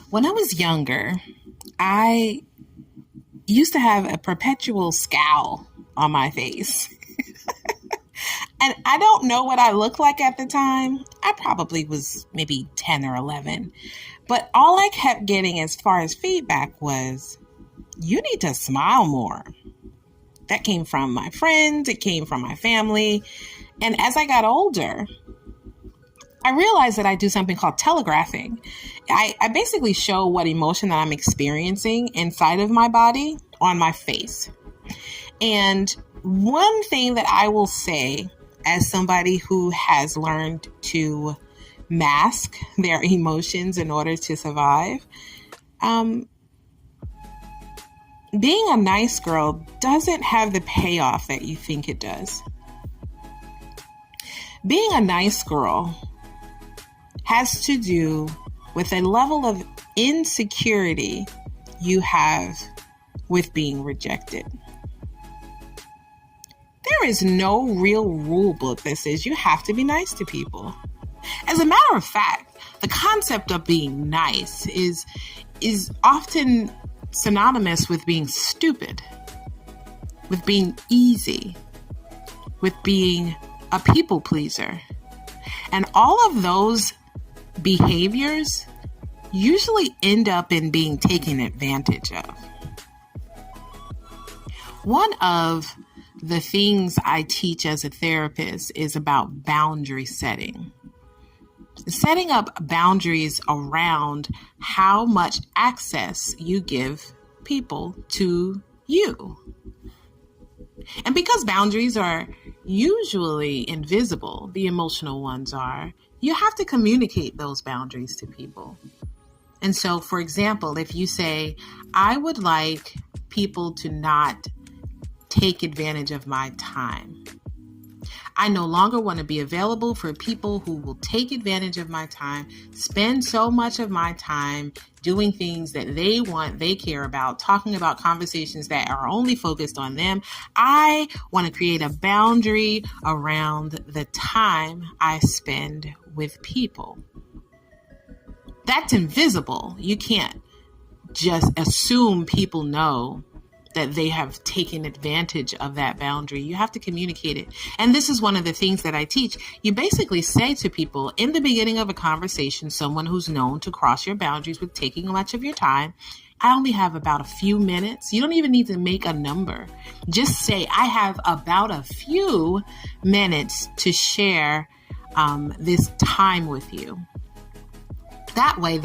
When I was younger, I used to have a perpetual scowl on my face. And I don't know what I looked like at the time. I probably was maybe 10 or 11. But all I kept getting as far as feedback was, you need to smile more. That came from my friends. It came from my family. And as I got older, I realized that I do something called telegraphing. I basically show what emotion that I'm experiencing inside of my body on my face. And one thing that I will say as somebody who has learned to mask their emotions in order to survive, being a nice girl doesn't have the payoff that you think it does. Being a nice girl has to do with a level of insecurity you have with being rejected. There is no real rule book that says you have to be nice to people. As a matter of fact, the concept of being nice is often synonymous with being stupid, with being easy, with being a people pleaser. And all of those behaviors usually end up in being taken advantage of. One of the things I teach as a therapist is about boundary setting. Setting up boundaries around how much access you give people to you. And because boundaries are usually invisible, the emotional ones are, you have to communicate those boundaries to people. And so, for example, if you say, I would like people to not take advantage of my time. I no longer want to be available for people who will take advantage of my time, spend so much of my time doing things that they want, they care about, talking about conversations that are only focused on them. I want to create a boundary around the time I spend with people. That's invisible. You can't just assume people know that they have taken advantage of that boundary. You have to communicate it. And this is one of the things that I teach. You basically say to people in the beginning of a conversation, someone who's known to cross your boundaries with taking much of your time, I only have about a few minutes. You don't even need to make a number. Just say, I have about a few minutes to share this time with you. That way,